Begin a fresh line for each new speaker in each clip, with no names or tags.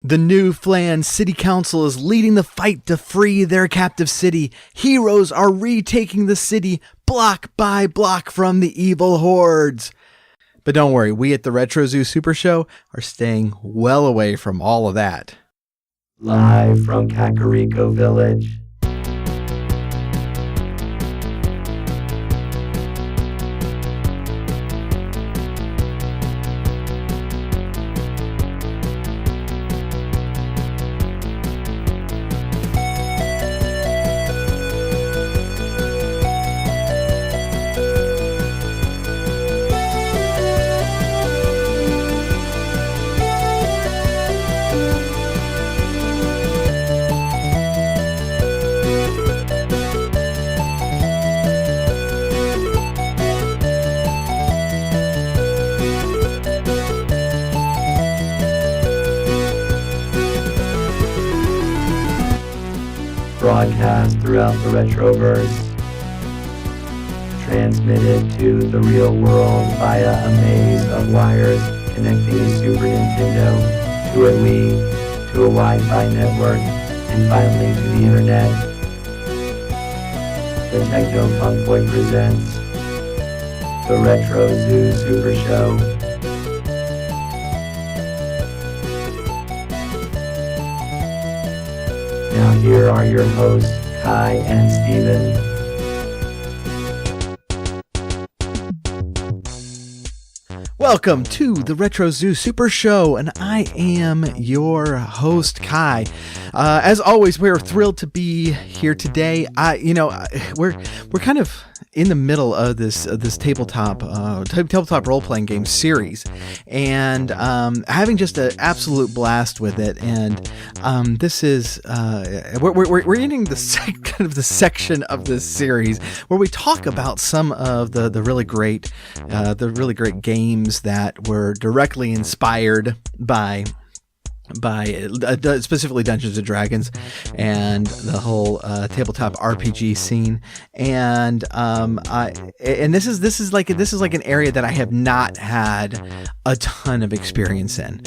The new Flan City Council is leading the fight to free their captive city. Heroes are retaking the city block by block from the evil hordes. But don't worry, we at the Retro Zoo Super Show are staying well away from all of that.
Live from Kakariko Village. Broadcast throughout the Retroverse, transmitted to the real world via a maze of wires connecting a Super Nintendo to a Wii, to a Wi-Fi network, and finally to the Internet. The Techno Funk Boy presents the Retro Zoo Super Show. Now here are your hosts, Kai and Steven.
Welcome to the Retro Zoo Super Show, and I am your host, Kai. As always, we're thrilled to be here today. We're kind of in the middle of this tabletop role-playing game series, and having just an absolute blast with it. And this is we're ending the section of this series where we talk about some of the really great games that were directly inspired by specifically Dungeons and Dragons and the whole tabletop RPG scene, and this is like an area that I have not had a ton of experience in,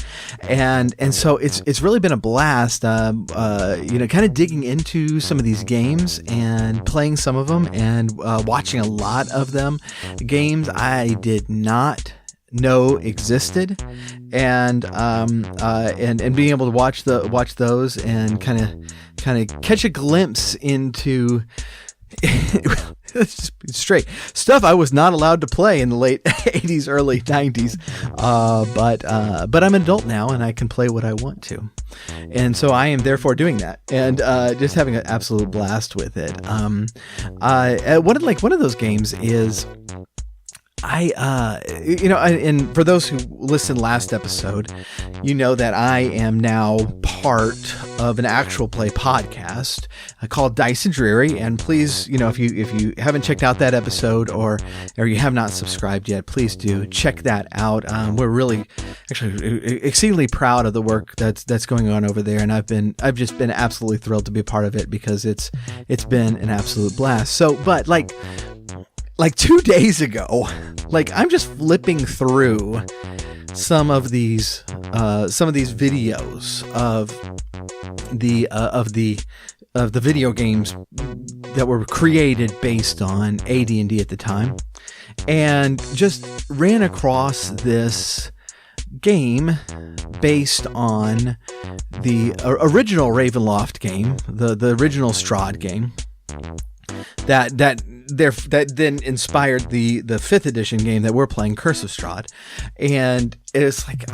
and so it's really been a blast, kind of digging into some of these games and playing some of them and watching a lot of them. Games I did not know existed, and being able to watch those and kind of catch a glimpse into straight stuff I was not allowed to play in the late 80s, early 90s, but I'm an adult now and I can play what I want to, and so I am therefore doing that and just having an absolute blast with it. One of those games is and for those who listened last episode, you know that I am now part of an actual play podcast called Dice and Dreary. And please, if you haven't checked out that episode or you have not subscribed yet, please do check that out. We're really actually exceedingly proud of the work that's going on over there, and I've just been absolutely thrilled to be a part of it because it's been an absolute blast. So, but like 2 days ago, I'm just flipping through some of these videos of the video games that were created based on AD&D at the time, and just ran across this game based on the original Ravenloft game, the original Strahd game, that then inspired the 5th edition game that we're playing, Curse of Strahd. And it's like,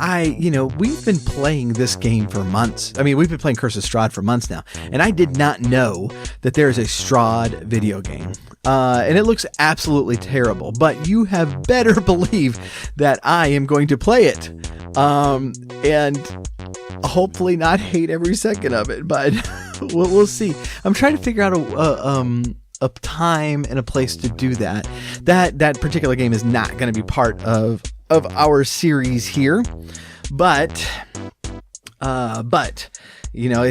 we've been playing this game for months. I mean, we've been playing Curse of Strahd for months now, and I did not know that there's a Strahd video game. And it looks absolutely terrible, but you have better believe that I am going to play it. And hopefully not hate every second of it, but we'll see. I'm trying to figure out a time and a place to do that. That particular game is not going to be part of our series here, but it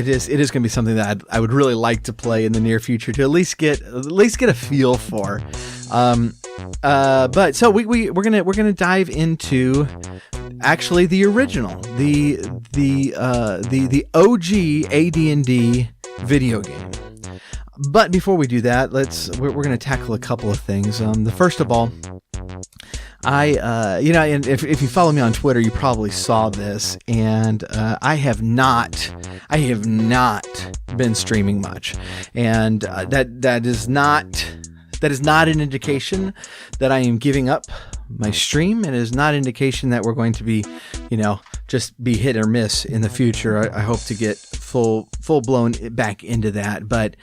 is going to be something that I would really like to play in the near future to at least get a feel for. But so we're gonna dive into Actually, the original, the OG AD&D video game. But before we do that, we're going to tackle a couple of things. The first of all, and if you follow me on Twitter, you probably saw this, and I have not been streaming much, and that is not an indication that I am giving up my stream. It is not an indication that we're going to be, just be hit or miss in the future. I hope to get full blown back into that, but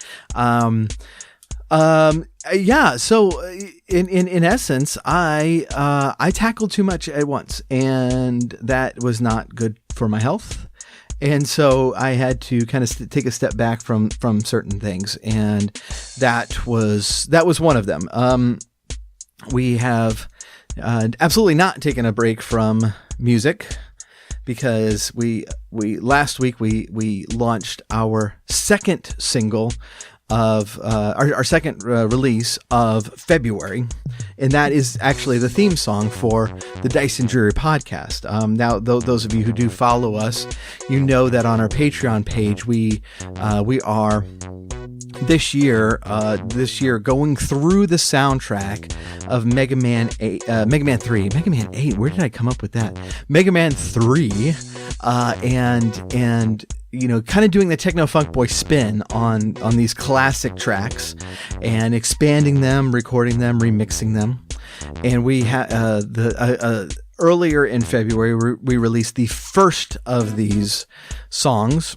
so in essence, I tackled too much at once, and that was not good for my health. And so I had to kind of take a step back from certain things, and that was one of them. We have absolutely not taken a break from music, because last week we launched our second single of our second release of February, and that is actually the theme song for the Dice and Dreary podcast. Now, those of you who do follow us, you know that on our Patreon page we are this year going through the soundtrack of Mega Man 8, Mega Man 3, Mega Man 8. Where did I come up with that? Mega Man 3, and kind of doing the techno funk boy spin on these classic tracks, and expanding them, recording them, remixing them. And we had earlier in February we released the first of these songs,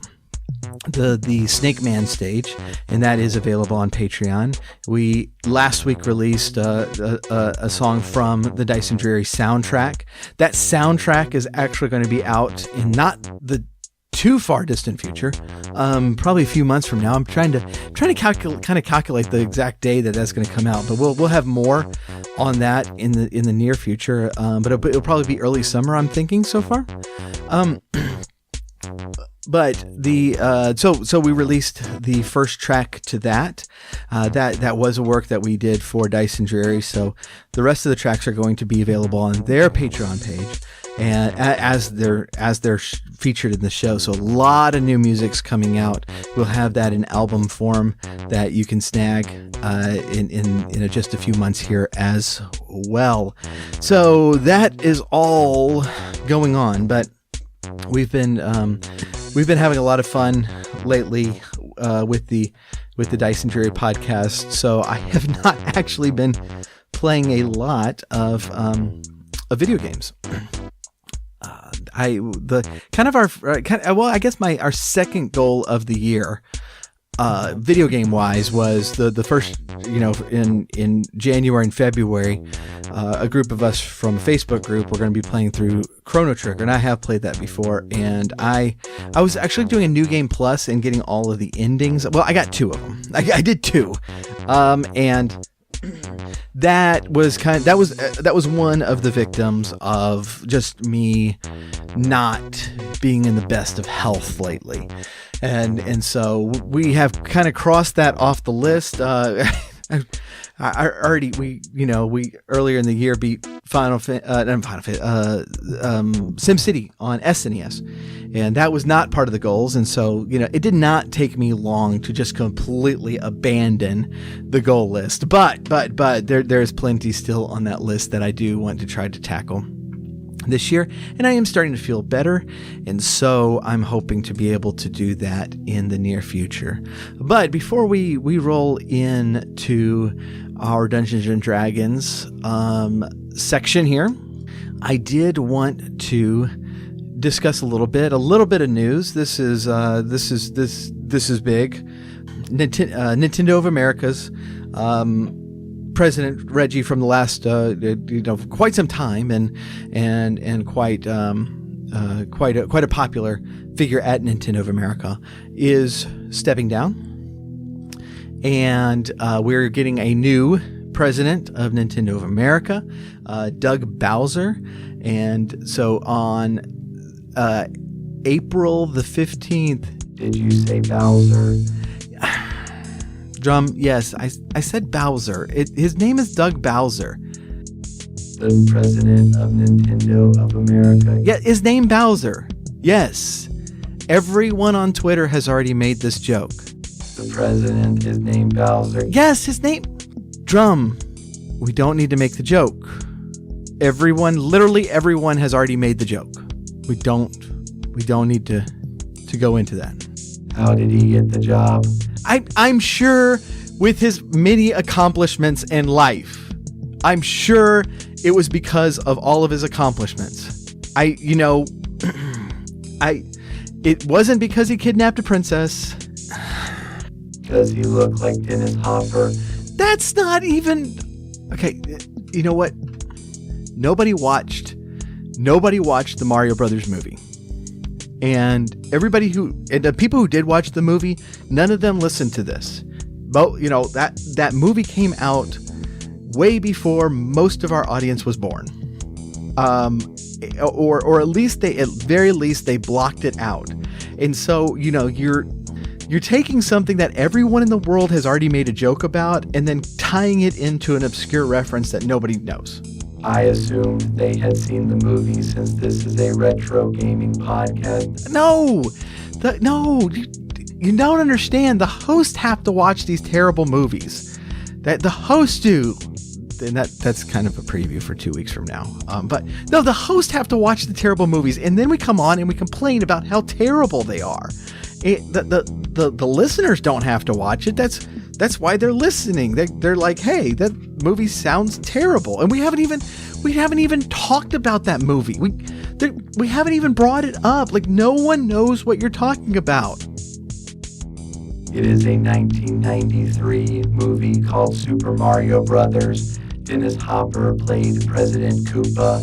the Snake Man stage, and that is available on Patreon. We last week released a song from the Dice and Dreary soundtrack. That soundtrack is actually going to be out in not the too far distant future, probably a few months from now. I'm trying to calculate the exact day that's going to come out, but we'll have more on that in the near future. But it'll probably be early summer, I'm thinking so far. But so we released the first track to that. That was a work that we did for Dice and Dreary. So the rest of the tracks are going to be available on their Patreon page, and as they're featured in the show. So a lot of new music's coming out. We'll have that in album form that you can snag in just a few months here as well. So that is all going on, but we've been having a lot of fun lately with the Dice and Dreary podcast. So I have not actually been playing a lot of video games. Our second goal of the year, video game wise, was the first, in January and February, a group of us from a Facebook group, we're going to be playing through Chrono Trigger, and I have played that before, and I was actually doing a New Game Plus and getting all of the endings. Well, I got two of them. I did two, and that was one of the victims of just me not being in the best of health lately, and so we have kind of crossed that off the list. I already we earlier in the year beat SimCity on SNES, and that was not part of the goals, and so it did not take me long to just completely abandon the goal list. But there's plenty still on that list that I do want to try to tackle this year, and I am starting to feel better, and so I'm hoping to be able to do that in the near future. But before we roll into our Dungeons and Dragons section here, I did want to discuss a little bit of news. This is big. Nintendo of America's President Reggie from the last quite some time, and quite a popular figure at Nintendo of America, is stepping down, and we're getting a new president of Nintendo of America, Doug Bowser. And so on April the 15th,
Did you say Bowser?
Drum, yes, I said Bowser. His name is Doug Bowser.
The president of Nintendo of America.
Yeah, his name Bowser. Yes. Everyone on Twitter has already made this joke.
The president is named Bowser.
Yes, his name. Drum. We don't need to make the joke. Literally everyone has already made the joke. We don't need to go into that.
How did he get the job?
I'm sure with his many accomplishments in life, I'm sure it was because of all of his accomplishments. It wasn't because he kidnapped a princess.
Does he look like Dennis Hopper?
That's not even... Okay, you know what? Nobody watched the Mario Brothers movie. And the people who did watch the movie, none of them listened to this. But, that movie came out way before most of our audience was born. Or at very least they blocked it out. And so, you're taking something that everyone in the world has already made a joke about and then tying it into an obscure reference that nobody knows.
I assumed they had seen the movie since this is a retro gaming podcast.
No, you don't understand. The hosts have to watch these terrible movies. That the hosts do. And that's kind of a preview for 2 weeks from now. But no, the hosts have to watch the terrible movies, and then we come on and we complain about how terrible they are. The listeners don't have to watch it. That's why they're listening. They're like, hey, that movie sounds terrible, and we haven't even talked about that movie. We haven't even brought it up. Like, no one knows what you're talking about.
It is a 1993 movie called Super Mario Brothers. Dennis Hopper played President Koopa,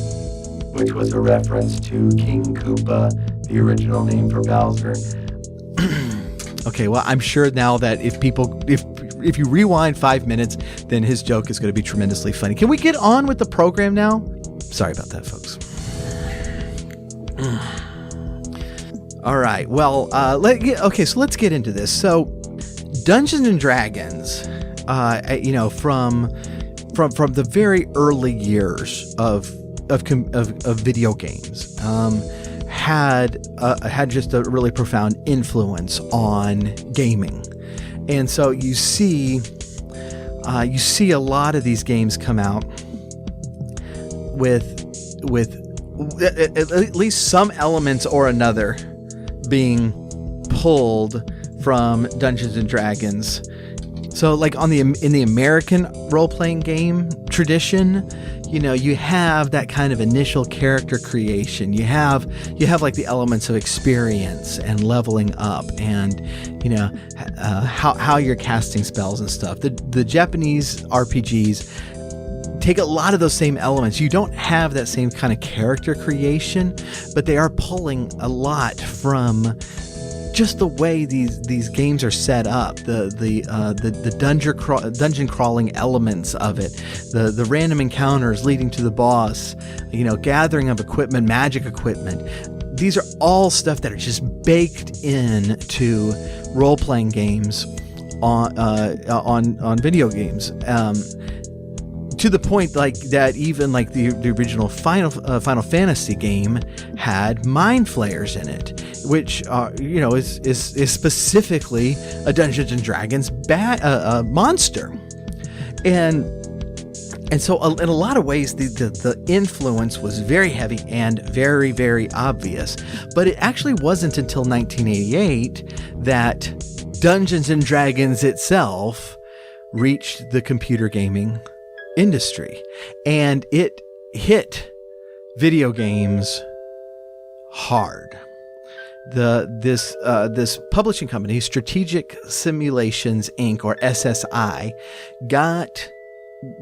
which was a reference to King Koopa, the original name for Bowser.
Okay, well, I'm sure now that if you rewind 5 minutes, then his joke is going to be tremendously funny. Can we get on with the program now? Sorry about that, folks. All right. Well, so let's get into this. So, Dungeons and Dragons, from the very early years of video games, had just a really profound influence on gaming. And so you see a lot of these games come out with at least some elements or another being pulled from Dungeons and Dragons. So like in the American role-playing game tradition, you have that kind of initial character creation. You have like the elements of experience and leveling up, and how you're casting spells and stuff. The Japanese RPGs take a lot of those same elements. You don't have that same kind of character creation, but they are pulling a lot from just the way these games are set up, the dungeon crawling elements of it, the random encounters leading to the boss, gathering of equipment, magic equipment. These are all stuff that are just baked into role-playing games on video games. To the point like that, even like the original Final Fantasy game had mind flayers in it, which is specifically a Dungeons and Dragons monster, and so in a lot of ways the influence was very heavy and very, very obvious. But it actually wasn't until 1988 that Dungeons and Dragons itself reached the computer gaming industry, and it hit video games hard. This publishing company, Strategic Simulations Inc., or SSI, got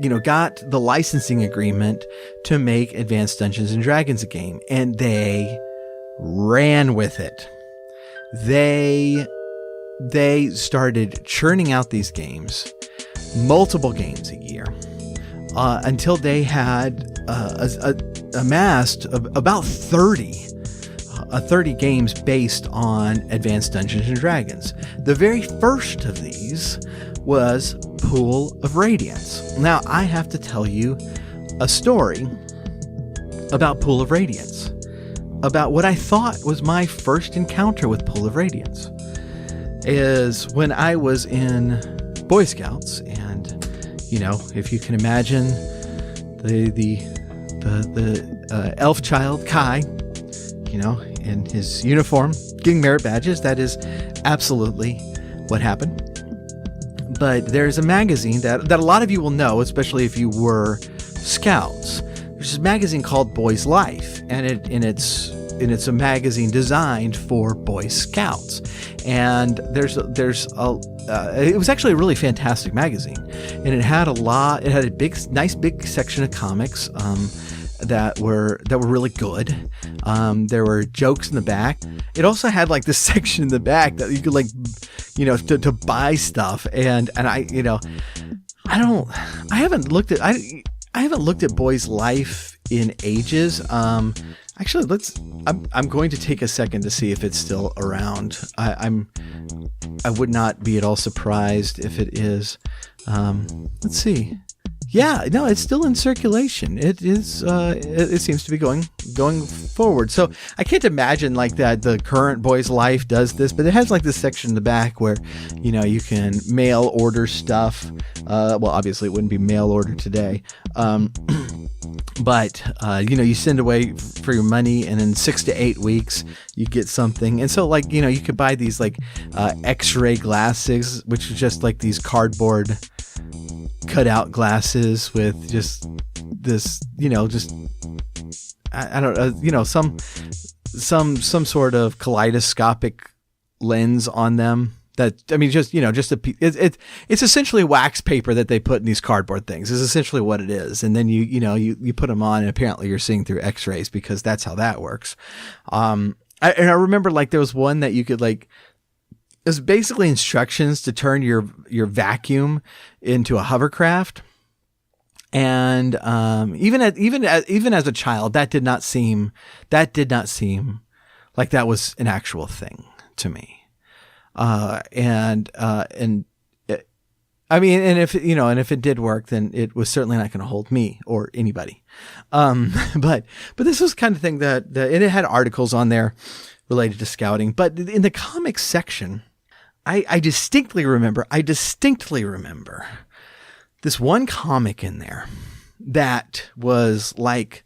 the licensing agreement to make Advanced Dungeons and Dragons a game, and they ran with it. They started churning out these games, multiple games a year, until they had amassed about 30 games based on Advanced Dungeons and Dragons. The very first of these was Pool of Radiance. Now, I have to tell you, a story about Pool of Radiance, about what I thought was my first encounter with Pool of Radiance. Is when I was in Boy Scouts, and if you can imagine the elf child Kai, in his uniform getting merit badges, that is absolutely what happened. But there's a magazine that a lot of you will know, especially if you were Scouts. There's a magazine called Boy's Life, and it's a magazine designed for Boy Scouts. And it was actually a really fantastic magazine, and it had a nice big section of comics that were really good. There were jokes in the back. It also had like this section in the back that you could to buy stuff. And I haven't looked at Boy's Life in ages. Actually, I'm going to take a second to see if it's still around. I would not be at all surprised if it is. Let's see. Yeah, no, it's still in circulation. It is. It seems to be going forward. So I can't imagine like that the current Boy's Life does this, but it has like this section in the back where, you can mail order stuff. Well, obviously it wouldn't be mail order today. But you send away for your money, and in 6 to 8 weeks you get something. And so like, you could buy these like X-ray glasses, which is just like these cardboard cutout glasses with just this, I don't know, some sort of kaleidoscopic lens on them. It's essentially wax paper that they put in these cardboard things is essentially what it is. And then you put them on, and apparently you're seeing through X-rays, because that's how that works. I remember like there was one that you could like, it was basically instructions to turn your vacuum into a hovercraft. And even as a child, that did not seem like that was an actual thing to me. And if it did work, then it was certainly not going to hold me or anybody. But this was kind of thing that and it had articles on there related to scouting. But in the comics section, I distinctly remember this one comic in there that was like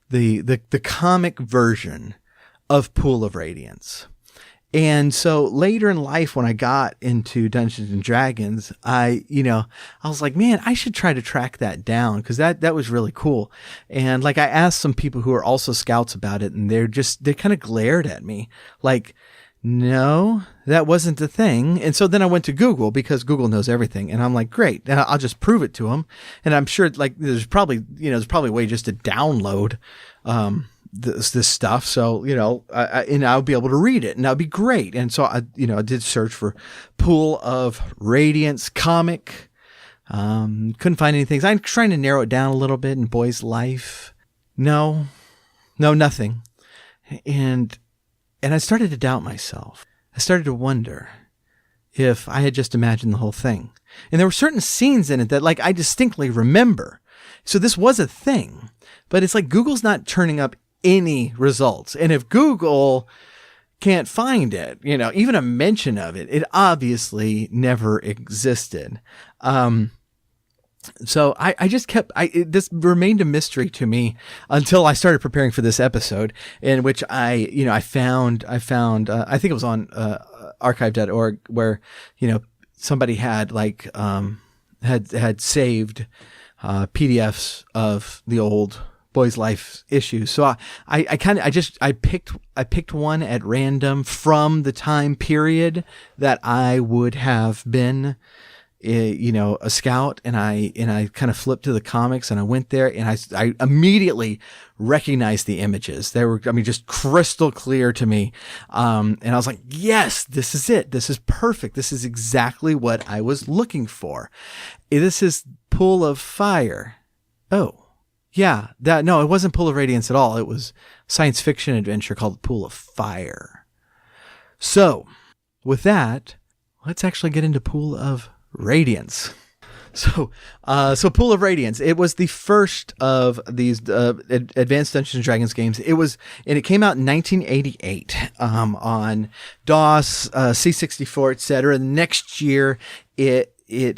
the comic version of Pool of Radiance. And so later in life, when I got into Dungeons and Dragons, I was like, man, I should try to track that down, because that was really cool. And like, I asked some people who are also Scouts about it, and they kind of glared at me like, no, that wasn't the thing. And so then I went to Google, because Google knows everything. And I'm like, great. And I'll just prove it to them. And I'm sure like there's probably a way just to download, this stuff. So, and I'll be able to read it, and that'll be great. And so I did search for Pool of Radiance comic. Couldn't find anything. I'm trying to narrow it down a little bit in Boy's Life. No, nothing. And I started to doubt myself. I started to wonder if I had just imagined the whole thing. And there were certain scenes in it that like I distinctly remember. So this was a thing, but it's like Google's not turning up any results. And if Google can't find it, even a mention of it, it obviously never existed. So I just this remained a mystery to me until I started preparing for this episode, in which I found, I think it was on, archive.org, where, somebody had like, had saved, PDFs of the old Boy's Life issues. So I picked one at random from the time period that I would have been, a scout, and I kind of flipped to the comics, and I went there, and I immediately recognized the images. They were, just crystal clear to me. And I was like, yes, this is it. This is perfect. This is exactly what I was looking for. This is Pool of Fire. Oh. Yeah, no, it wasn't Pool of Radiance at all. It was science fiction adventure called Pool of Fire. So, with that, let's actually get into Pool of Radiance. So Pool of Radiance. It was the first of these Advanced Dungeons and Dragons games. And it came out in 1988 on DOS, C64, etc. The next year, it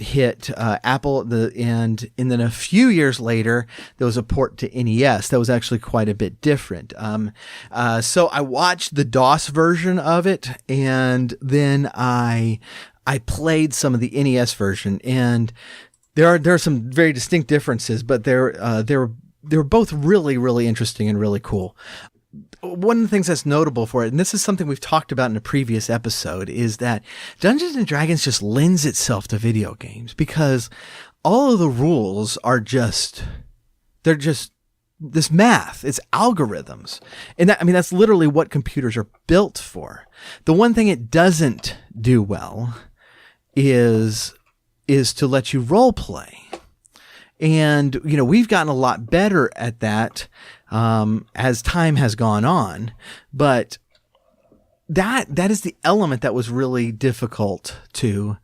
hit Apple, and then a few years later, there was a port to NES that was actually quite a bit different. So I watched the DOS version of it, and then I played some of the NES version, and there are some very distinct differences, but they were both really, really interesting and really cool. One of the things that's notable for it, and this is something we've talked about in a previous episode, is that Dungeons and Dragons just lends itself to video games because all of the rules are they're just this math. It's algorithms. And that's literally what computers are built for. The one thing it doesn't do well is to let you role play. And, we've gotten a lot better at that as time has gone on, but that is the element that was really difficult to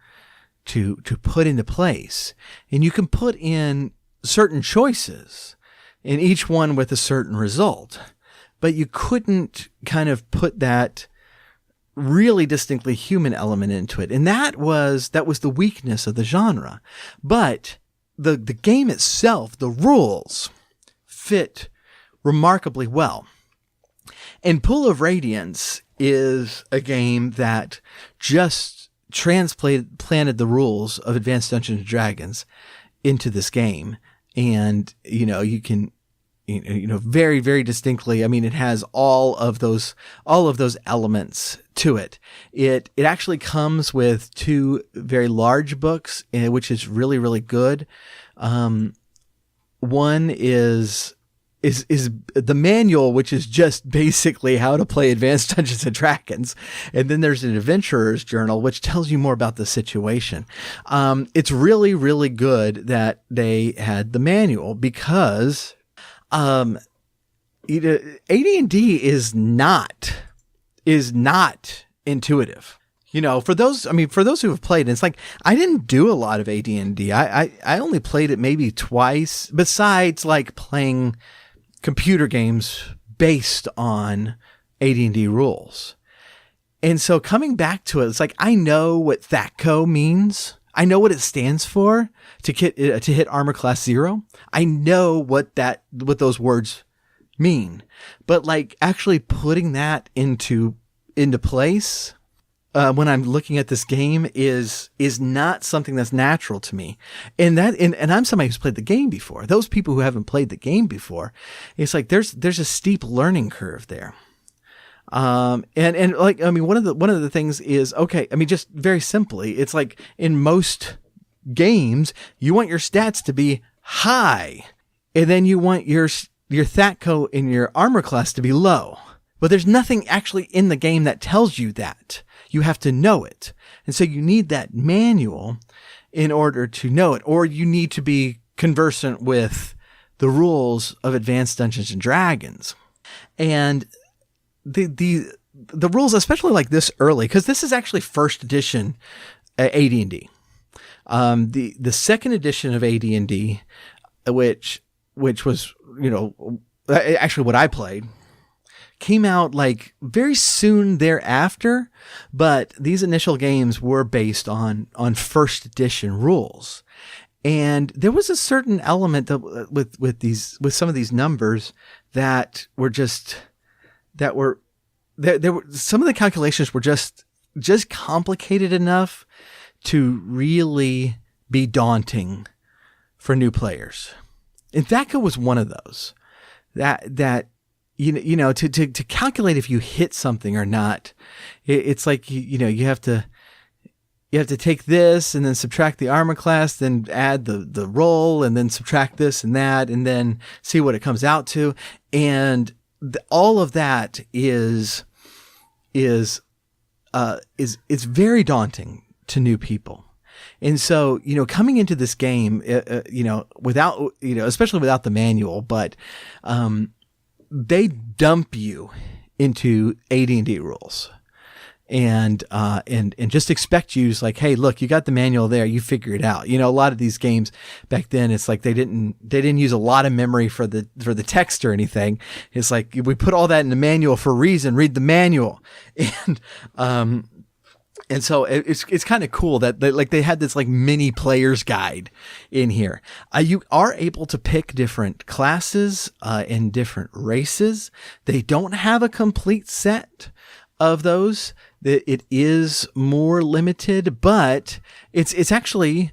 put into place. And you can put in certain choices, and each one with a certain result, but you couldn't kind of put that really distinctly human element into it. And that was the weakness of the genre. But the game itself, the rules fit remarkably well. And Pool of Radiance is a game that just transplanted the rules of Advanced Dungeons and Dragons into this game. And, you can, very, very distinctly, it has all of those elements to it. It actually comes with 2 very large books, which is really, really good. One is the manual, which is just basically how to play Advanced Dungeons and Dragons. And then there's an adventurer's journal, which tells you more about the situation. It's really, really good that they had the manual because, AD&D is not intuitive. For those who have played, it's like, I didn't do a lot of AD&D. I only played it maybe twice, besides like playing computer games based on AD&D rules. And so coming back to it, it's like, I know what THAC means. I know what it stands for to hit armor class 0. I know what those words mean, but like actually putting that into place, when I'm looking at this game is not something that's natural to me. And I'm somebody who's played the game before. Those people who haven't played the game before, it's like there's a steep learning curve there. One of the things is, just very simply, it's like in most games, you want your stats to be high, and then you want your THAC in your armor class to be low. But there's nothing actually in the game that tells you that. You have to know it. And so you need that manual in order to know it, or you need to be conversant with the rules of Advanced Dungeons and Dragons. And the rules, especially like this early, because this is actually first edition AD&D. The second edition of AD&D, which was, actually what I played, came out like very soon thereafter, but these initial games were based on first edition rules. And there was a certain element that, with some of these numbers that were some of the calculations were just complicated enough to really be daunting for new players. And THAC was one of those that to calculate if you hit something or not. It's like, you have to take this and then subtract the armor class, then add the roll, and then subtract this and that, and then see what it comes out to. And all of that is very daunting to new people. And so, coming into this game, without, especially without the manual, but, they dump you into AD&D rules. and just expect you, it's like, hey, look, you got the manual there, you figure it out. A lot of these games back then, it's like they didn't use a lot of memory for the text or anything. It's like, we put all that in the manual for a reason. Read the manual. And so it's kind of cool that they had this like mini player's guide in here. You are able to pick different classes and different races. They don't have a complete set of those. It is more limited, but it's actually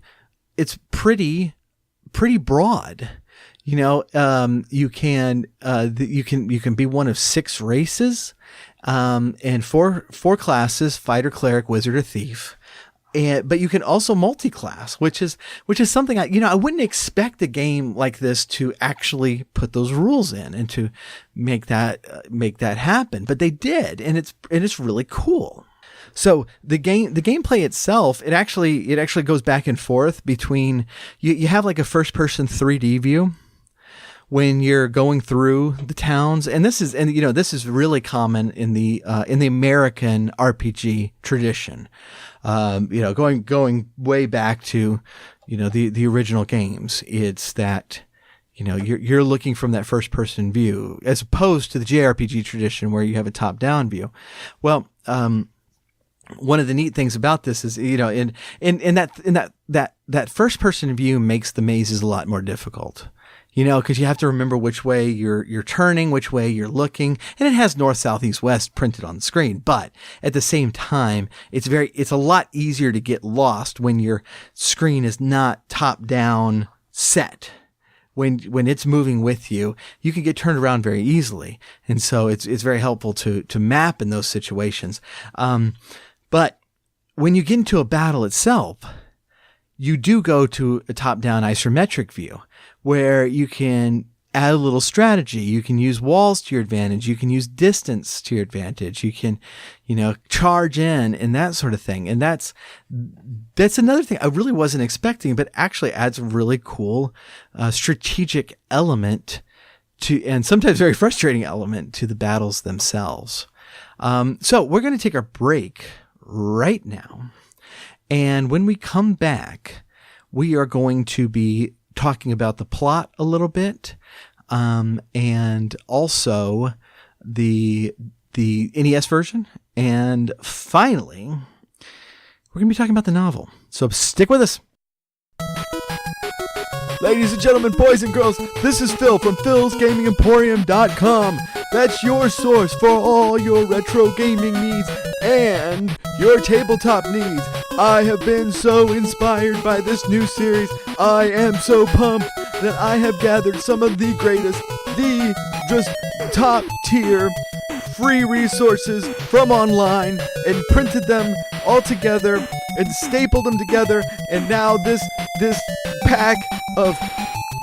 pretty broad. You can be one of 6 races. And four classes: fighter, cleric, wizard, or thief. But you can also multi-class, which is something I wouldn't expect a game like this to actually put those rules in and to make that happen. But they did, and it's really cool. So the gameplay itself, it actually goes back and forth between, you have like a first person 3D view when you're going through the towns, and this is really common in the American RPG tradition. Going way back to, the original games. It's that, you're looking from that first person view as opposed to the JRPG tradition where you have a top down view. Well, one of the neat things about this is, in that first person view makes the mazes a lot more difficult. Because you have to remember which way you're turning, which way you're looking, and it has north, south, east, west printed on the screen. But at the same time, it's a lot easier to get lost when your screen is not top down set. When it's moving with you, you can get turned around very easily, and so it's very helpful to map in those situations. But when you get into a battle itself, you do go to a top down isometric view, where you can add a little strategy. You can use walls to your advantage. You can use distance to your advantage. You can, charge in and that sort of thing. And that's another thing I really wasn't expecting, but actually adds a really cool strategic element and sometimes very frustrating element to the battles themselves. So we're going to take our break right now. And when we come back, we are going to be talking about the plot a little bit, and also the NES version, and finally, we're going to be talking about the novel. So stick with us. Ladies and gentlemen, boys and girls, this is Phil from philsgamingemporium.com. That's your source for all your retro gaming needs and your tabletop needs. I have been so inspired by this new series. I am so pumped that I have gathered some of the greatest, just top tier free resources from online and printed them all together and stapled them together, and now this pack of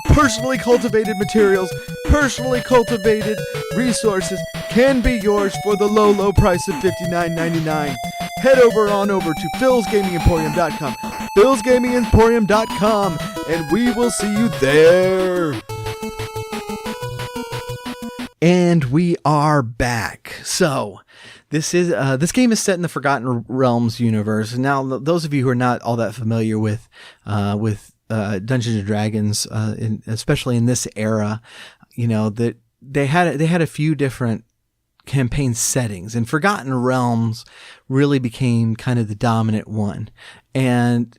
personally cultivated materials, personally cultivated resources can be yours for the low price of $59.99. Head over to philsgamingemporium.com, philsgamingemporium.com, and we will see you there. And we are back. So this game is set in the Forgotten Realms universe. And now, those of you who are not all that familiar with Dungeons and Dragons, especially in this era, that they had a few different campaign settings, and Forgotten Realms really became kind of the dominant one, and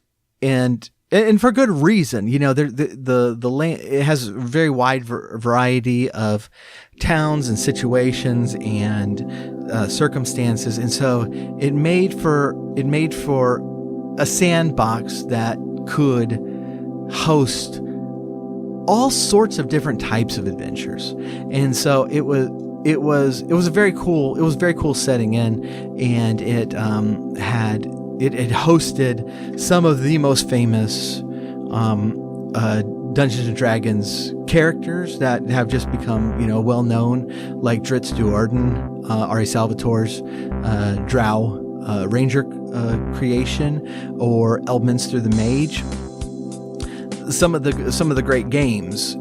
for good reason. The land, it has a very wide variety of towns and situations and circumstances, and so it made for a sandbox that could host all sorts of different types of adventures. And so it was a very cool setting in, and it had hosted some of the most famous Dungeons and Dragons characters that have just become well known, like Dritz Duarden, Ari Salvatore's Drow Ranger creation, or Eldminster the Mage. Some of the great games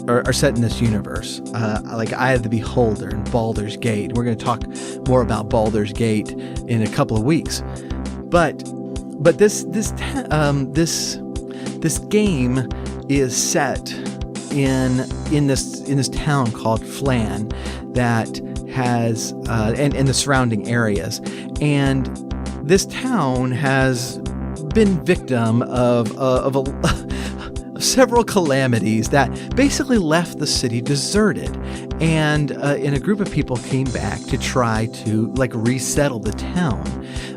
are set in this universe, like Eye of the Beholder and Baldur's Gate. We're going to talk more about Baldur's Gate in a couple of weeks, but this game is set in this town called Flan that has and the surrounding areas, and this town has been victim of several calamities that basically left the city deserted, and a group of people came back to try to resettle the town,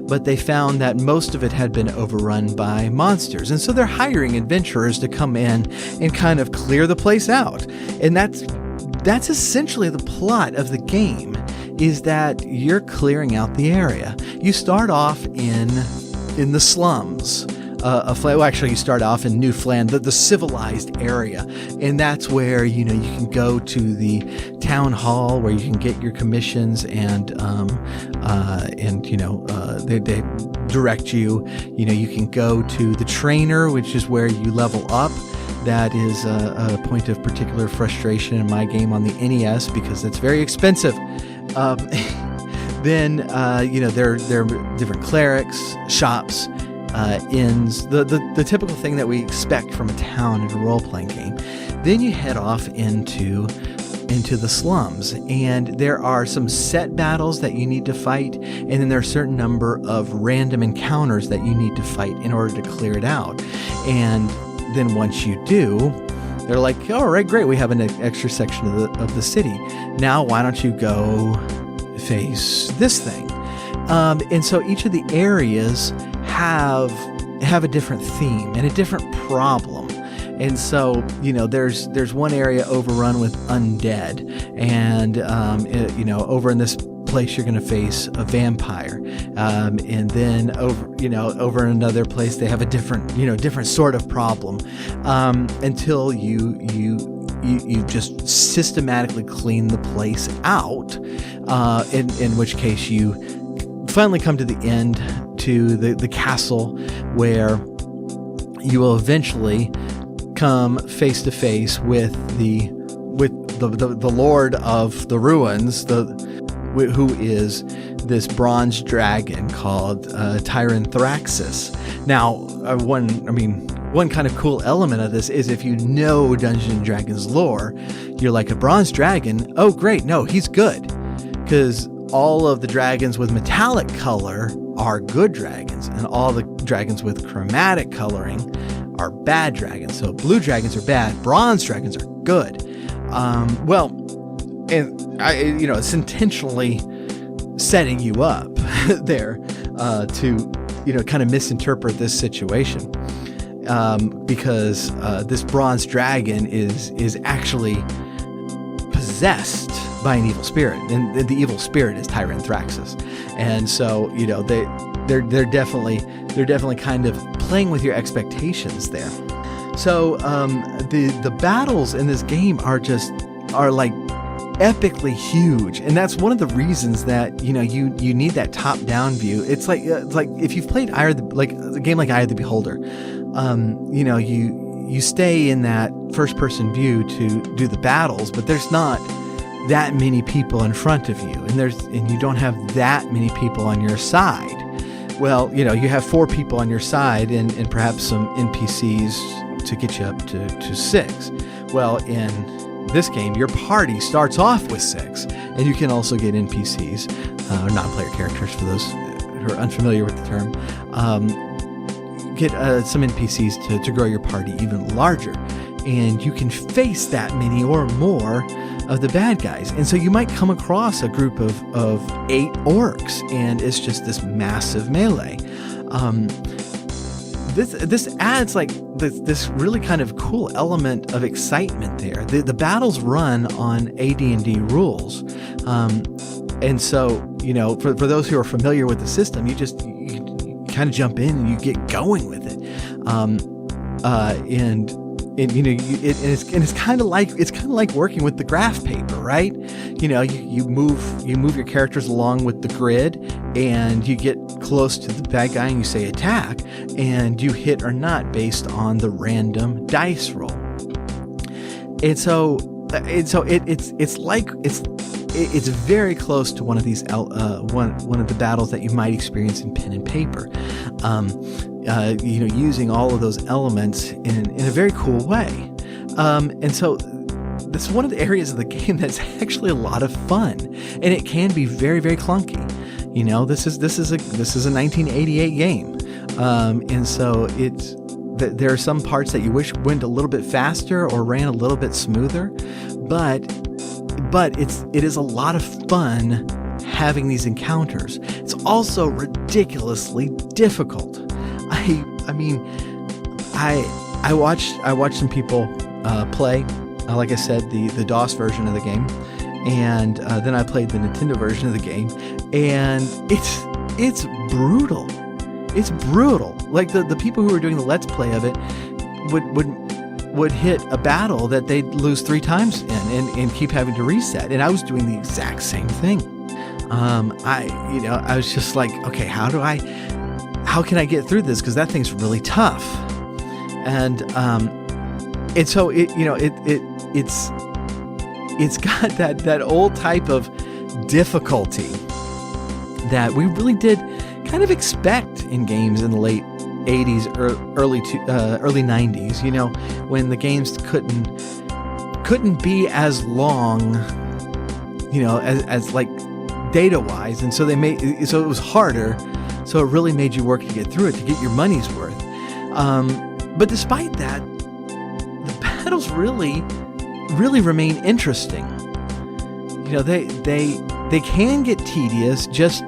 but they found that most of it had been overrun by monsters, and so they're hiring adventurers to come in and kind of clear the place out. And that's essentially the plot of the game, is that you're clearing out the area. You start off in the slums. Actually, you start off in New Flan, the civilized area, and that's where you can go to the town hall where you can get your commissions, and they direct you. You can go to the trainer, which is where you level up. That is a point of particular frustration in my game on the NES because it's very expensive. Then there are different clerics, shops, inns, the typical thing that we expect from a town in a role-playing game. Then you head off into the slums, and there are some set battles that you need to fight, and then there are a certain number of random encounters that you need to fight in order to clear it out. And then once you do, they're like, all right, great, we have an extra section of the city. Now why don't you go face this thing? And so each of the areas have a different theme and a different problem. And so, there's one area overrun with undead, and over in this place you're going to face a vampire, and then over in another place they have a different sort of problem, until you just systematically clean the place out, in which case you finally come to the end, to the castle, where you will eventually come face to face with the Lord of the Ruins, who is this bronze dragon called Tyranthraxis. Now, one kind of cool element of this is if you know Dungeons and Dragons lore, you're like, a bronze dragon? Oh, great! No, he's good, because all of the dragons with metallic color are good dragons, and all the dragons with chromatic coloring are bad dragons. So blue dragons are bad, bronze dragons are good. It's intentionally setting you up there to kind of misinterpret this situation, because this bronze dragon is actually possessed by an evil spirit, and the evil spirit is Tyranthraxis. And so they're definitely kind of playing with your expectations there. So the battles in this game are like epically huge, and that's one of the reasons that you need that top-down view. It's like if you've played a game like Eye of the Beholder, you stay in that first-person view to do the battles, but there's not that many people in front of you, and you don't have that many people on your side. Well, you have 4 people on your side, and perhaps some NPCs to get you up to 6. Well, in this game, your party starts off with 6, and you can also get NPCs, or non-player characters for those who are unfamiliar with the term. Get some NPCs to grow your party even larger, and you can face that many or more of the bad guys. And so you might come across a group of 8 orcs, and it's just this massive melee. This adds this really kind of cool element of excitement there. The battles run on AD&D rules, and so for those who are familiar with the system, you kind of jump in and you get going with it, and it's kind of like working with the graph paper, right? You move your characters along with the grid, and you get close to the bad guy and you say attack, and you hit or not based on the random dice roll. And so it's very close to one of these one of the battles that you might experience in pen and paper, using all of those elements in a very cool way. And so this is one of the areas of the game that's actually a lot of fun, and it can be very, very clunky. This is a 1988 game, and so there are some parts that you wish went a little bit faster or ran a little bit smoother, but it is a lot of fun having these encounters. It's also ridiculously difficult. I watched some people play, like I said, the DOS version of the game, and then I played the Nintendo version of the game, and it's brutal. It's brutal. Like the people who were doing the Let's Play of it would hit a battle that they'd lose 3 times in and keep having to reset. And I was doing the exact same thing. I was just like, okay, how can I get through this? Because that thing's really tough. And so it's got that old type of difficulty that we really did kind of expect in games in the late 80s or early 90s, when the games couldn't be as long, as like data wise, and so it was harder, so it really made you work to get through it, to get your money's worth. But despite that, the battles really remain interesting. They can get tedious just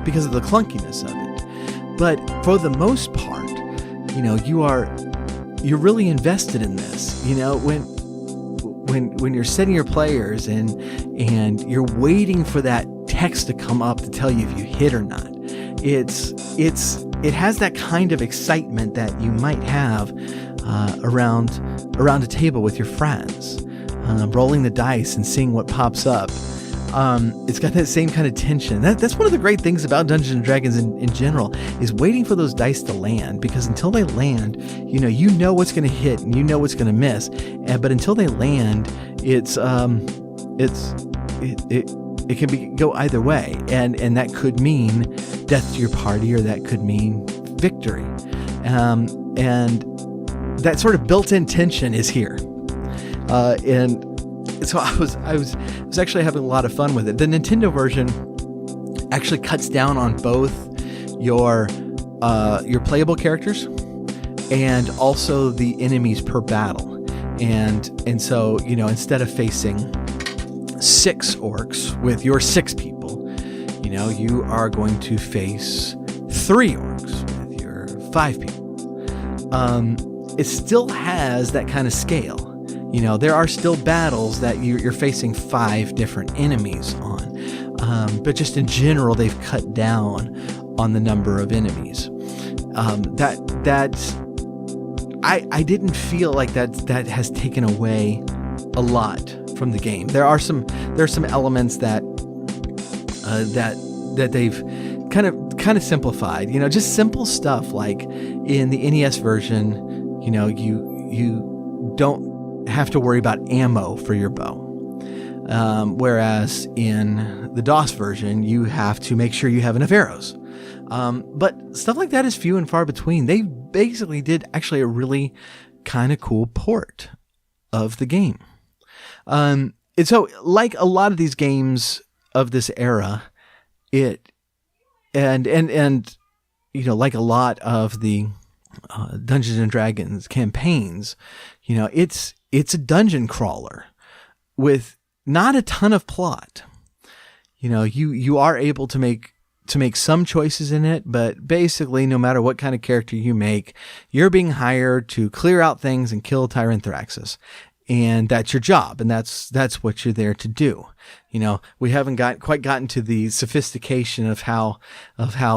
because of the clunkiness of it. But for the most part, you're really invested in this. When you're setting your players and you're waiting for that text to come up to tell you if you hit or not. It has that kind of excitement that you might have around a table with your friends, rolling the dice and seeing what pops up. It's got that same kind of tension. That's one of the great things about Dungeons & Dragons in general, is waiting for those dice to land, because until they land, you know what's going to hit and you know what's going to miss. But until they land, it can go either way, and that could mean death to your party, or that could mean victory. And that sort of built-in tension is here. And so I was actually having a lot of fun with it. The Nintendo version actually cuts down on both your playable characters and also the enemies per battle. And so, instead of facing 6 orcs with your 6 people, you are going to face 3 orcs with your 5 people. It still has that kind of scale. There are still battles that you're facing 5 different enemies on. But just in general, they've cut down on the number of enemies. I didn't feel like that has taken away a lot from the game. There's some elements that they've kind of simplified. Just simple stuff like in the NES version, you don't have to worry about ammo for your bow. Whereas in the DOS version, you have to make sure you have enough arrows. But stuff like that is few and far between. They basically did actually a really kind of cool port of the game. And so, like a lot of these games of this era, like a lot of the Dungeons and Dragons campaigns, it's a dungeon crawler with not a ton of plot. You are able to make some choices in it, but basically, no matter what kind of character you make, you're being hired to clear out things and kill Tyrant Thraxus. And that's your job, and that's what you're there to do. We haven't quite gotten to the sophistication of how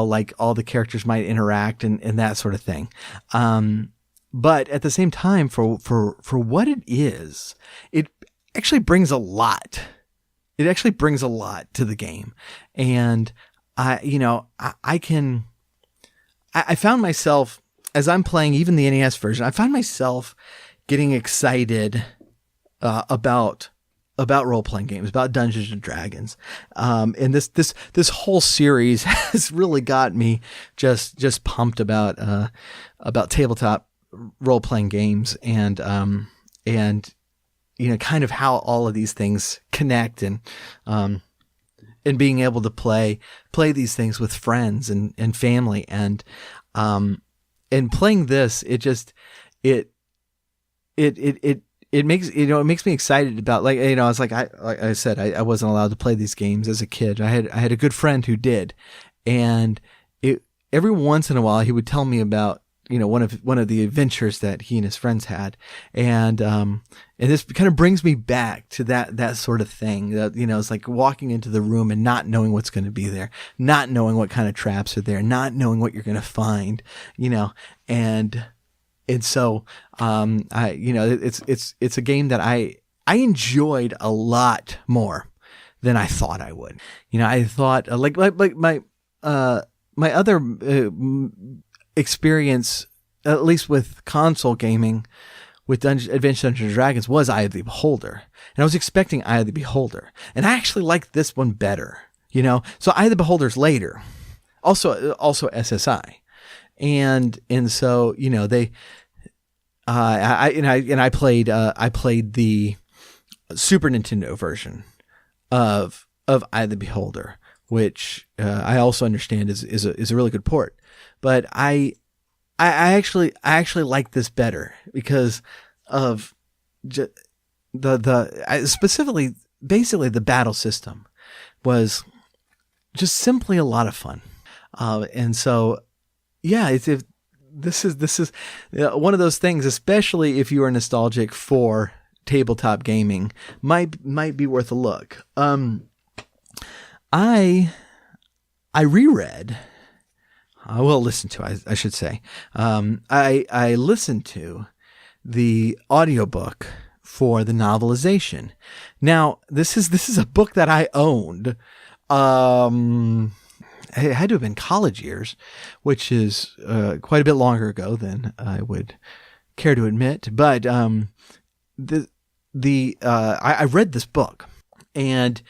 like all the characters might interact and that sort of thing. But at the same time, for what it is, it actually brings a lot. It actually brings a lot to the game. And I found myself, as I'm playing even the NES version, I find myself getting excited about role-playing games, about Dungeons and Dragons. And this whole series has really got me just pumped about tabletop role-playing games and kind of how all of these things connect and being able to play these things with friends and family and playing this, it makes me excited about, like, it's like I said, I wasn't allowed to play these games as a kid. I had a good friend who did, and every once in a while he would tell me about one of the adventures that he and his friends had, and this kind of brings me back to that sort of thing. That it's like walking into the room and not knowing what's going to be there, not knowing what kind of traps are there, not knowing what you're going to find, and so, it's a game that I enjoyed a lot more than I thought I would. I thought like my other experience, at least with console gaming, with Advanced Dungeons & Dragons, was Eye of the Beholder, and I was expecting Eye of the Beholder, and I actually liked this one better. So Eye of the Beholder's later, also SSI. And so they, I played the Super Nintendo version of Eye of the Beholder, which I also understand is a really good port. But I actually like this better because of specifically, basically the battle system was just simply a lot of fun, and so. Yeah, this is one of those things, especially if you are nostalgic for tabletop gaming, might be worth a look. I reread. Listen to. I should say. I listened to the audiobook for the novelization. Now, this is a book that I owned. It had to have been college years, which is quite a bit longer ago than I would care to admit. But I read this book, and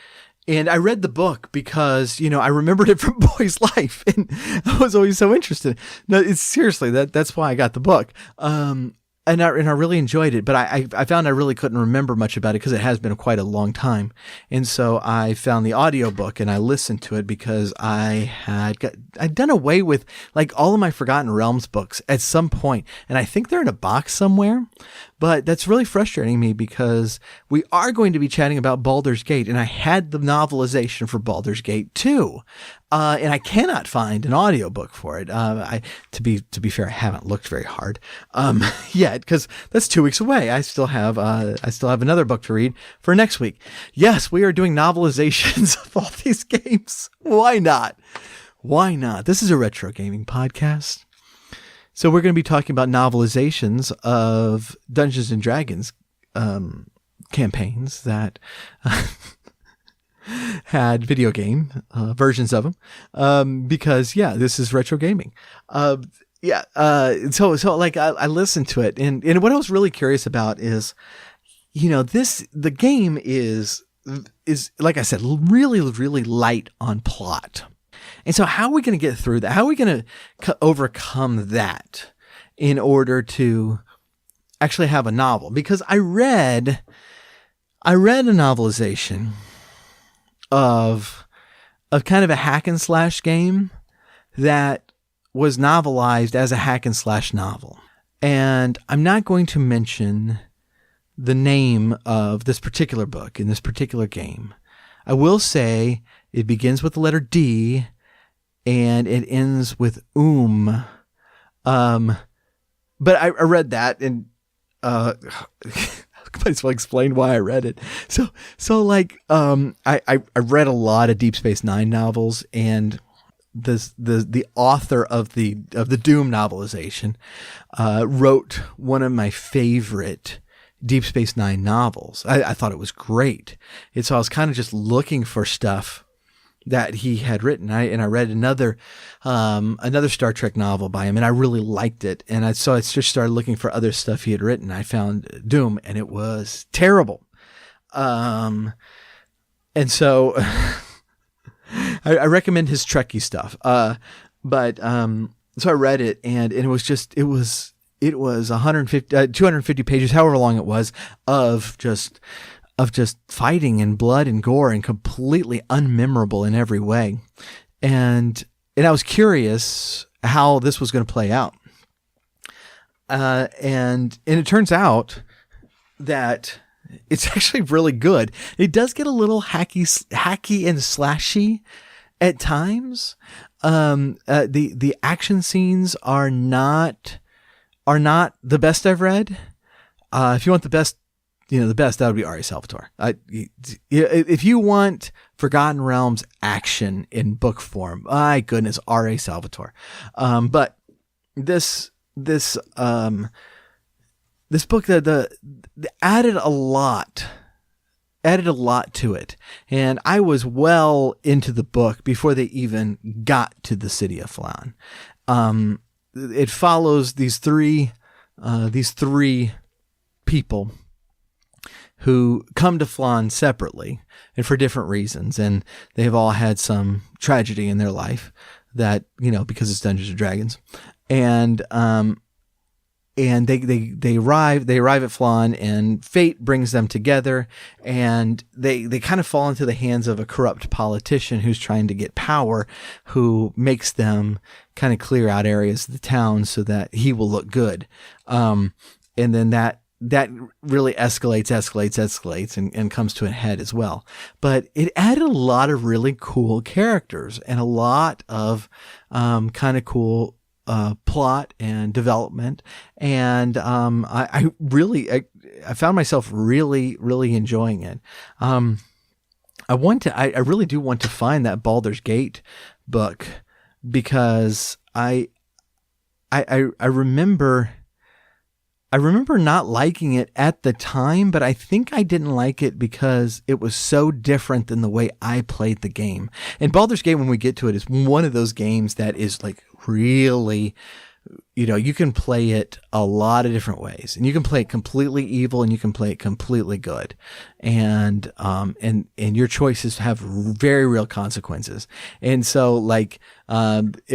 I read the book because I remembered it from Boy's Life, and I was always so interested. No, it's seriously that's why I got the book. And I really enjoyed it, but I found I really couldn't remember much about it because it has been quite a long time. And so I found the audiobook and I listened to it because I'd done away with like all of my Forgotten Realms books at some point, and I think they're in a box somewhere. But that's really frustrating me because we are going to be chatting about Baldur's Gate, and I had the novelization for Baldur's Gate 2. And I cannot find an audiobook for it. To be fair, I haven't looked very hard yet because that's 2 weeks away. I still have another book to read for next week. Yes, we are doing novelizations of all these games. Why not? Why not? This is a retro gaming podcast. So we're going to be talking about novelizations of Dungeons and Dragons campaigns that had video game versions of them, because this is retro gaming. So like I listened to it, and what I was really curious about is, the game is like I said, really, really light on plot. And so how are we going to get through that? How are we going to overcome that in order to actually have a novel? Because I read a novelization of kind of a hack and slash game that was novelized as a hack and slash novel. And I'm not going to mention the name of this particular book in this particular game. I will say it begins with the letter D and it ends with But I read that, and I might as well explain why I read it. So like I read a lot of Deep Space Nine novels, and the author of the Doom novelization wrote one of my favorite Deep Space Nine novels. I thought it was great. And so I was kind of just looking for stuff that he had written. I read another Star Trek novel by him, and I really liked it. And I just started looking for other stuff he had written. I found Doom, and it was terrible. And so I recommend his Trekkie stuff. So I read it, and it was 250 pages, however long it was, of just fighting and blood and gore, and completely unmemorable in every way. And I was curious how this was going to play out. And it turns out that it's actually really good. It does get a little hacky and slashy at times. The action scenes are not the best I've read. If you want the best, that would be R.A. Salvatore. If you want Forgotten Realms action in book form, my goodness, R.A. Salvatore. But this book, the added a lot to it. And I was well into the book before they even got to the city of Flan. It follows these three people who come to Flan separately and for different reasons. And they've all had some tragedy in their life that, because it's Dungeons and Dragons. And they arrive at Flan, and fate brings them together, and they kind of fall into the hands of a corrupt politician who's trying to get power, who makes them kind of clear out areas of the town so that he will look good. And then that really escalates and comes to a head as well. But it added a lot of really cool characters and a lot of kind of cool plot and development, and I found myself really enjoying it. I really do want to find that Baldur's Gate book, because I remember not liking it at the time, but I think I didn't like it because it was so different than the way I played the game. And Baldur's Gate, when we get to it, is one of those games that is like really, you can play it a lot of different ways, and you can play it completely evil, and you can play it completely good. And your choices have very real consequences. And so it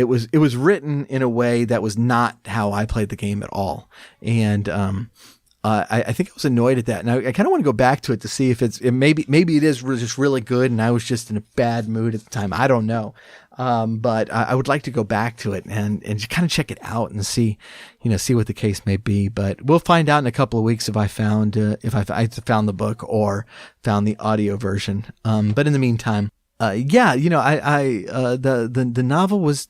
was written in a way that was not how I played the game at all. And, I think I was annoyed at that, and I kind of want to go back to it to see if maybe it is just really good, and I was just in a bad mood at the time. I don't know. But I would like to go back to it and just kind of check it out and see what the case may be. But we'll find out in a couple of weeks if I found the book or found the audio version. But in the meantime, the novel was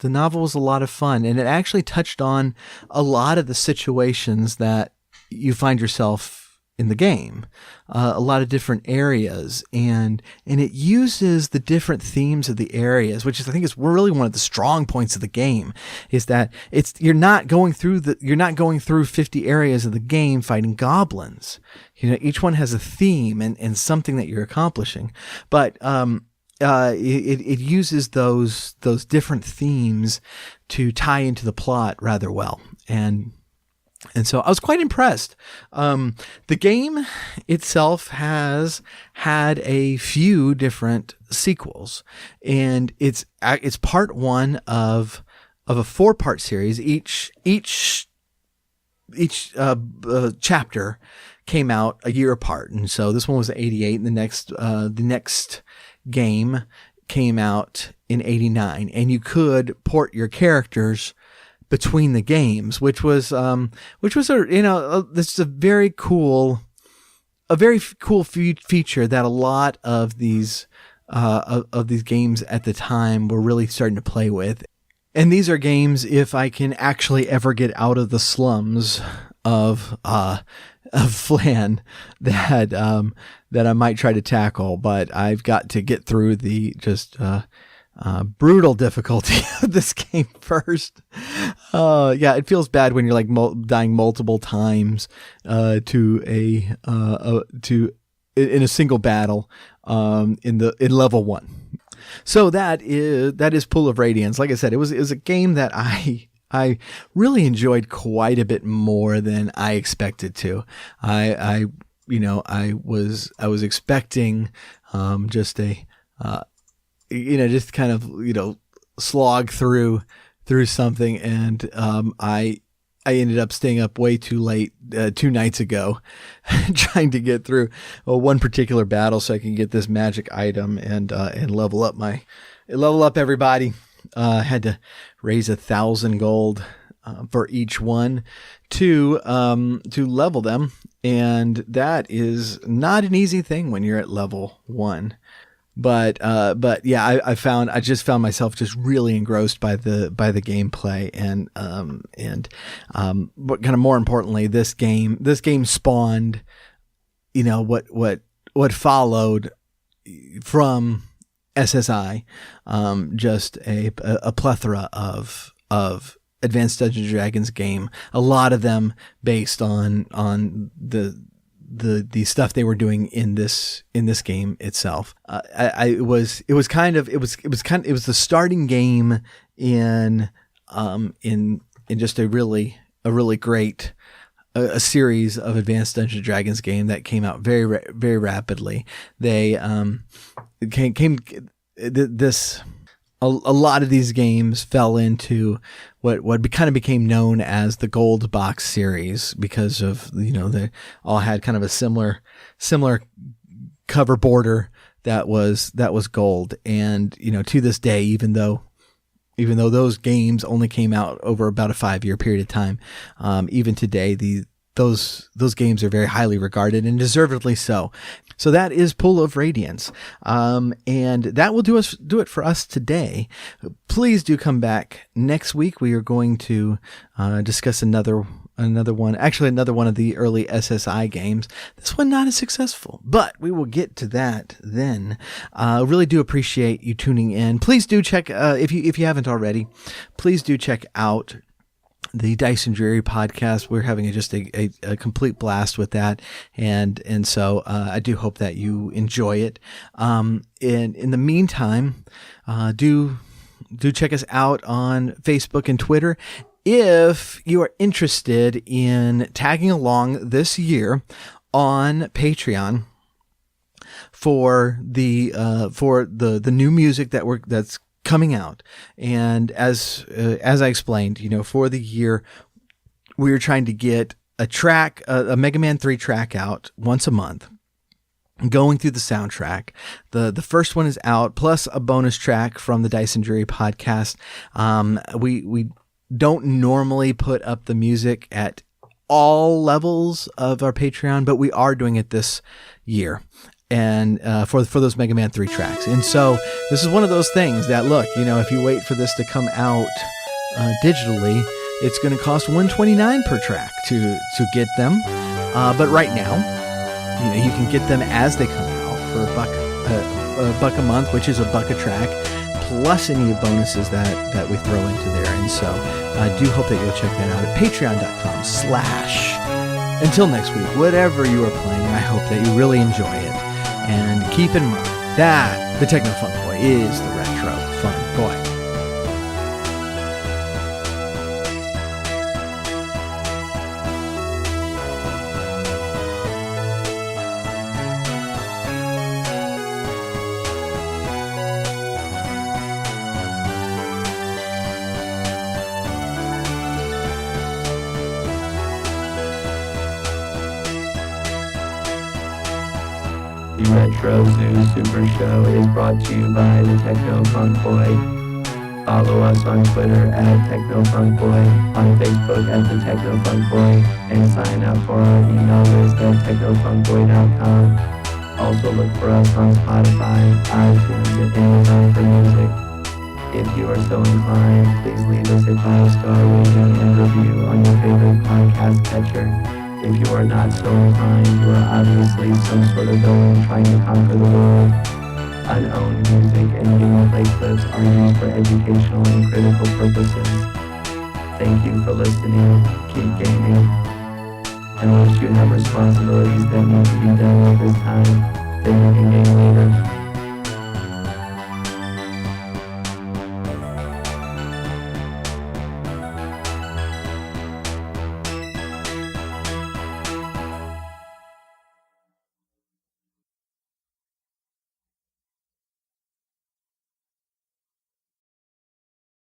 a lot of fun, and it actually touched on a lot of the situations that you find yourself in the game, a lot of different areas, and it uses the different themes of the areas, which I think is really one of the strong points of the game, is that you're not going through 50 areas of the game fighting goblins. Each one has a theme and something that you're accomplishing, but it uses those different themes to tie into the plot rather well. And so I was quite impressed. The game itself has had a few different sequels, and it's part one of a 4-part series. Each chapter came out a year apart, and so this one was 88, and the next game came out in 89, and you could port your characters between the games, which was this is a very cool feature that a lot of these games at the time were really starting to play with. And these are games, if I can actually ever get out of the slums of Flan, that I might try to tackle, but I've got to get through the brutal difficulty of this game first. It feels bad when you're dying multiple times in a single battle in level 1. So that is Pool of Radiance. Like I said, it was a game that I really enjoyed quite a bit more than I expected to. I I was expecting just a just kind of slog through something, and I ended up staying up way too late 2 nights ago trying to get through one particular battle so I can get this magic item and level up everybody. Had to raise 1,000 gold for each one to level them, and that is not an easy thing when you're at level 1. But yeah, I just found myself just really engrossed by the gameplay, and but kind of more importantly, this game spawned, what followed from SSI, just a plethora of Advanced Dungeons and Dragons game, a lot of them based on the stuff they were doing in this game itself. It was the starting game in just a really great a series of Advanced Dungeons and Dragons game that came out very very rapidly. They a lot of these games fell into what kind of became known as the Gold Box series because of, they all had kind of a similar cover border that was gold. And, to this day, even though those games only came out over about a 5-year period of time, even today, those games are very highly regarded, and deservedly so. So that is Pool of Radiance. And that will do it for us today. Please do come back next week. We are going to discuss another one of the early SSI games. This one not as successful, but we will get to that then. Really do appreciate you tuning in. Please do check, if you haven't already, please do check out the Dice and Dreary podcast. We're having just a complete blast with that. And so, I do hope that you enjoy it. In the meantime, do check us out on Facebook and Twitter. If you are interested in tagging along this year on Patreon for the new music that's coming out, and as I explained, for the year, we are trying to get a Mega Man 3 track out once a month, going through the soundtrack. The first one is out, plus a bonus track from the Dice and Dreary podcast. We don't normally put up the music at all levels of our Patreon, but we are doing it this year. And for those Mega Man 3 tracks. And so this is one of those things that, look, if you wait for this to come out digitally, it's going to cost $129 per track to get them. But right now, you can get them as they come out for a buck a month, which is $1 a track, plus any bonuses that we throw into there. And so I do hope that you'll check that out at patreon.com/. Until next week, whatever you are playing, I hope that you really enjoy it. And keep in mind that the Techno Funk Boy is the Retro Fun Boy.
The Retro Zoo Super Show is brought to you by the Techno Funk Boy. Follow us on Twitter at Techno Funk Boy, on Facebook at the Techno Funk Boy, and sign up for our email list at technofunkboy.com. Also look for us on Spotify, iTunes, and Amazon for music. If you are so inclined, please leave us a 5-star rating and review on your favorite podcast catcher. If you are not so inclined, you are obviously some sort of villain trying to conquer the world. Unowned music and gameplay clips are used for educational and critical purposes. Thank you for listening. Keep gaming. And once you have responsibilities that need to be done at this time, then you can